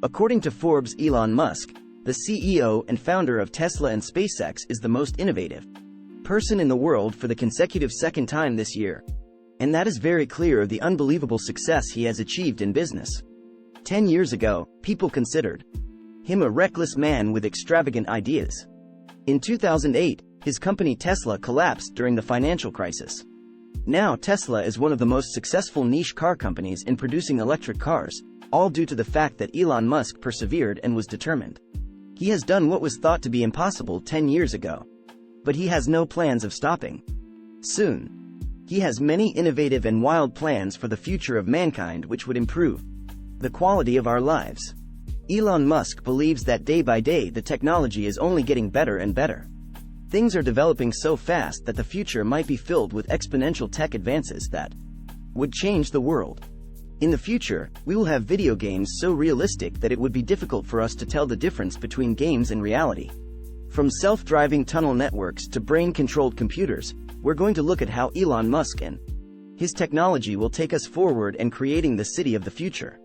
According to Forbes, Elon Musk, the CEO and founder of Tesla and SpaceX, is the most innovative person in the world for the consecutive second time this year. And that is very clear of the unbelievable success he has achieved in business. 10 years ago, people considered him a reckless man with extravagant ideas. In 2008, his company Tesla collapsed during the financial crisis. Now Tesla is one of the most successful niche car companies in producing electric cars, all due to the fact that Elon Musk persevered and was determined. He has done what was thought to be impossible 10 years ago. But he has no plans of stopping soon. He has many innovative and wild plans for the future of mankind which would improve the quality of our lives. Elon Musk believes that day by day the technology is only getting better and better. Things are developing so fast that the future might be filled with exponential tech advances that would change the world. In the future, we will have video games so realistic that it would be difficult for us to tell the difference between games and reality. From self-driving tunnel networks to brain-controlled computers, we're going to look at how Elon Musk and his technology will take us forward and creating the city of the future.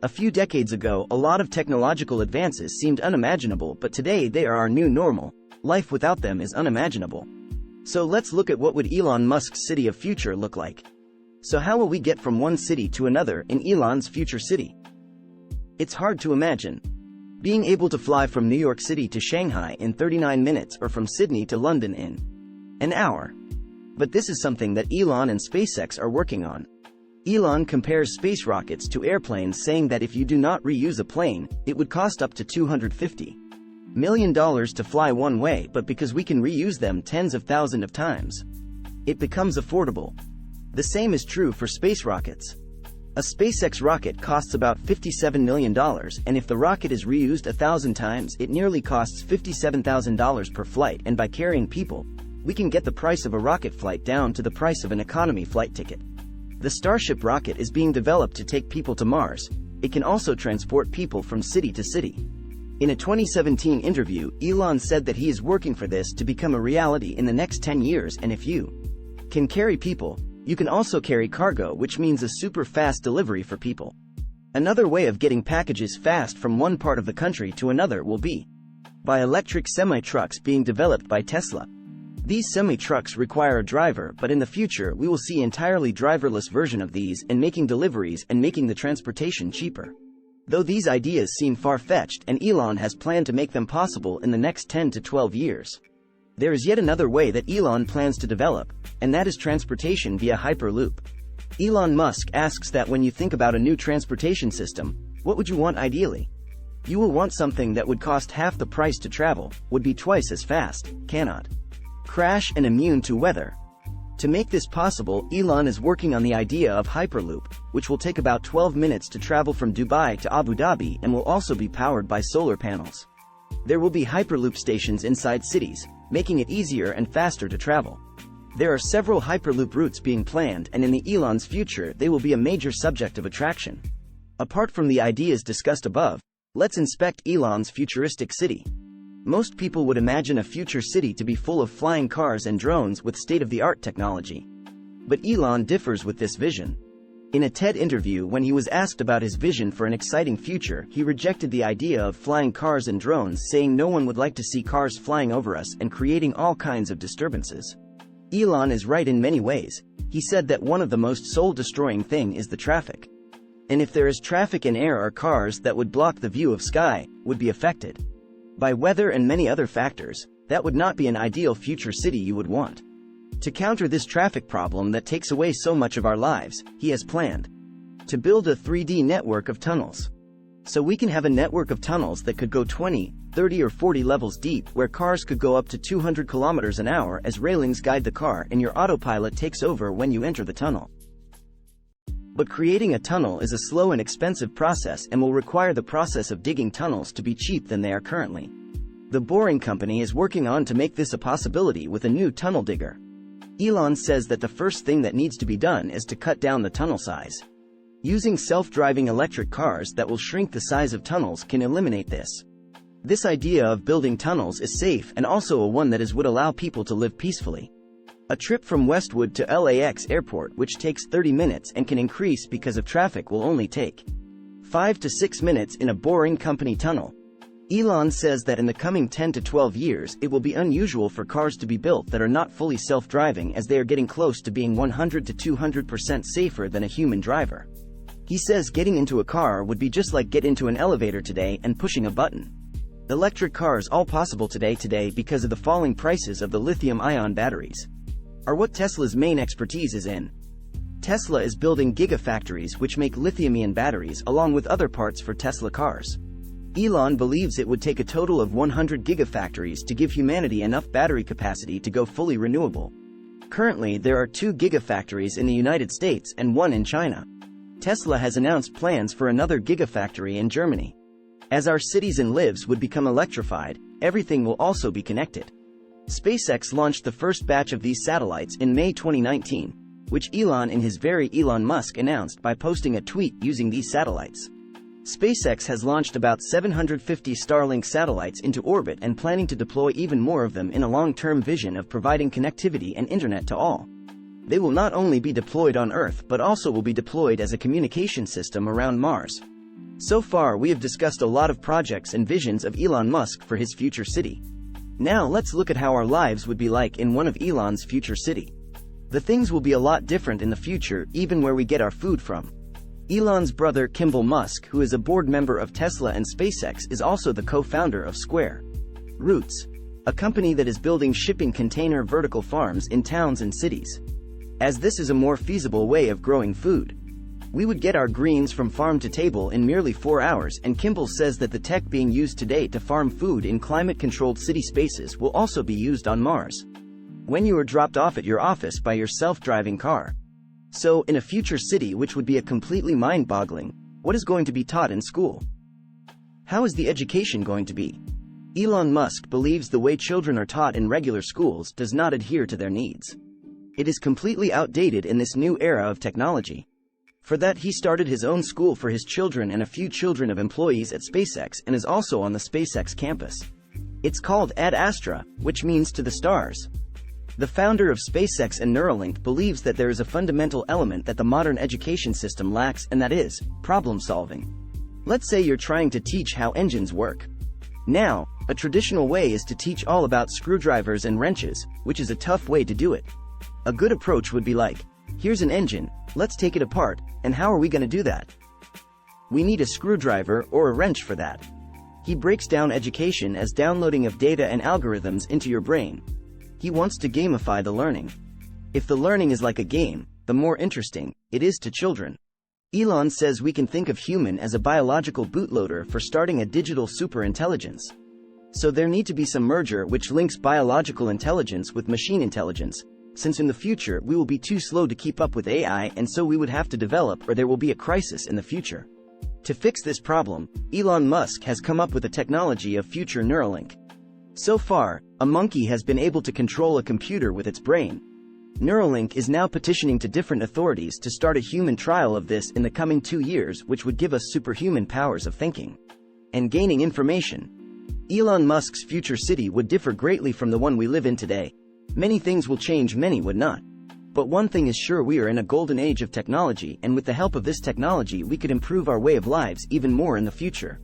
A few decades ago, a lot of technological advances seemed unimaginable, but today they are our new normal. Life without them is unimaginable. So let's look at what would Elon Musk's city of future look like. So how will we get from one city to another in Elon's future city? It's hard to imagine being able to fly from New York City to Shanghai in 39 minutes or from Sydney to London in an hour. But this is something that Elon and SpaceX are working on. Elon compares space rockets to airplanes, saying that if you do not reuse a plane, it would cost up to $250 million to fly one way, but because we can reuse them tens of thousands of times, it becomes affordable. The same is true for space rockets. A SpaceX rocket costs about $57 million, and if the rocket is reused 1,000 times, it nearly costs $57,000 per flight, and by carrying people, we can get the price of a rocket flight down to the price of an economy flight ticket. The Starship rocket is being developed to take people to Mars. It can also transport people from city to city. In a 2017 interview, Elon said that he is working for this to become a reality in the next 10 years, and if you can carry people, you can also carry cargo, which means a super fast delivery for people. Another way of getting packages fast from one part of the country to another will be by electric semi-trucks being developed by Tesla. These semi-trucks require a driver, but in the future we will see entirely driverless version of these and making deliveries and making the transportation cheaper. Though these ideas seem far-fetched, and Elon has planned to make them possible in the next 10 to 12 years. There is yet another way that Elon plans to develop, and that is transportation via Hyperloop. Elon Musk asks that when you think about a new transportation system, what would you want ideally? You will want something that would cost half the price to travel, would be twice as fast, cannot crash, and immune to weather. To make this possible, Elon is working on the idea of Hyperloop, which will take about 12 minutes to travel from Dubai to Abu Dhabi and will also be powered by solar panels. There will be Hyperloop stations inside cities, making it easier and faster to travel. There are several Hyperloop routes being planned, and in the Elon's future they will be a major subject of attraction. Apart from the ideas discussed above, let's inspect Elon's futuristic city. Most people would imagine a future city to be full of flying cars and drones with state-of-the-art technology. But Elon differs with this vision. In a TED interview, when he was asked about his vision for an exciting future, he rejected the idea of flying cars and drones, saying no one would like to see cars flying over us and creating all kinds of disturbances. Elon is right in many ways. He said that one of the most soul-destroying thing is the traffic. And if there is traffic in air or cars that would block the view of sky, would be affected by weather and many other factors, that would not be an ideal future city you would want. To counter this traffic problem that takes away so much of our lives, he has planned to build a 3D network of tunnels. So we can have a network of tunnels that could go 20, 30 or 40 levels deep, where cars could go up to 200 kilometers an hour as railings guide the car and your autopilot takes over when you enter the tunnel. But creating a tunnel is a slow and expensive process and will require the process of digging tunnels to be cheap than they are currently. The Boring Company is working on to make this a possibility with a new tunnel digger. Elon says that the first thing that needs to be done is to cut down the tunnel size. Using self-driving electric cars that will shrink the size of tunnels can eliminate this. This idea of building tunnels is safe and also a one that would allow people to live peacefully. A trip from Westwood to LAX airport, which takes 30 minutes and can increase because of traffic, will only take 5 to 6 minutes in a boring company tunnel. Elon says that in the coming 10 to 12 years it will be unusual for cars to be built that are not fully self-driving, as they are getting close to being 100 to 200% safer than a human driver. He says getting into a car would be just like get into an elevator today and pushing a button. Electric cars all possible today because of the falling prices of the lithium-ion batteries, are what Tesla's main expertise is in. Tesla is building gigafactories which make lithium-ion batteries along with other parts for Tesla cars. Elon believes it would take a total of 100 gigafactories to give humanity enough battery capacity to go fully renewable. Currently, there are 2 gigafactories in the United States and 1 in China. Tesla has announced plans for another gigafactory in Germany. As our cities and lives would become electrified, everything will also be connected. SpaceX launched the first batch of these satellites in May 2019, which Elon in his very Elon Musk announced by posting a tweet using these satellites. SpaceX has launched about 750 Starlink satellites into orbit and planning to deploy even more of them in a long-term vision of providing connectivity and internet to all. They will not only be deployed on Earth but also will be deployed as a communication system around Mars. So far we have discussed a lot of projects and visions of Elon Musk for his future city. Now let's look at how our lives would be like in one of Elon's future city. The things will be a lot different in the future, even where we get our food from. Elon's brother Kimball Musk, who is a board member of Tesla and SpaceX, is also the co-founder of Square Roots, a company that is building shipping container vertical farms in towns and cities. As this is a more feasible way of growing food, we would get our greens from farm to table in merely 4 hours, and Kimball says that the tech being used today to farm food in climate-controlled city spaces will also be used on Mars, when you are dropped off at your office by your self-driving car. So, in a future city which would be a completely mind-boggling, what is going to be taught in school? How is the education going to be? Elon Musk believes the way children are taught in regular schools does not adhere to their needs. It is completely outdated in this new era of technology. For that, he started his own school for his children and a few children of employees at SpaceX, and is also on the SpaceX campus. It's called Ad Astra, which means to the stars. The founder of SpaceX and Neuralink believes that there is a fundamental element that the modern education system lacks, and that is problem solving. Let's say you're trying to teach how engines work. Now, a traditional way is to teach all about screwdrivers and wrenches, which is a tough way to do it. A good approach would be like, here's an engine, let's take it apart, and how are we going to do that? We need a screwdriver or a wrench for that. He breaks down education as downloading of data and algorithms into your brain. He wants to gamify the learning. If the learning is like a game, the more interesting it is to children. Elon says we can think of human as a biological bootloader for starting a digital superintelligence. So there need to be some merger which links biological intelligence with machine intelligence, since in the future we will be too slow to keep up with AI, and so we would have to develop, or there will be a crisis in the future. To fix this problem, Elon Musk has come up with a technology of future Neuralink. So far, a monkey has been able to control a computer with its brain. Neuralink is now petitioning to different authorities to start a human trial of this in the coming 2 years, which would give us superhuman powers of thinking and gaining information. Elon Musk's future city would differ greatly from the one we live in today. Many things will change, many would not. But one thing is sure, we are in a golden age of technology, and with the help of this technology we could improve our way of lives even more in the future.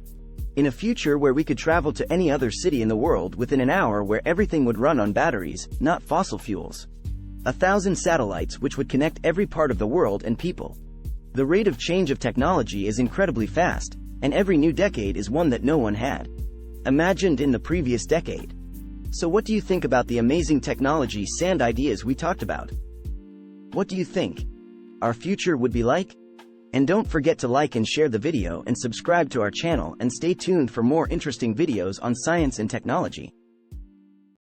In a future where we could travel to any other city in the world within an hour, where everything would run on batteries, not fossil fuels. 1,000 satellites which would connect every part of the world and people. The rate of change of technology is incredibly fast, and every new decade is one that no one had imagined in the previous decade. So what do you think about the amazing technology and ideas we talked about? What do you think our future would be like? And don't forget to like and share the video and subscribe to our channel, and stay tuned for more interesting videos on science and technology.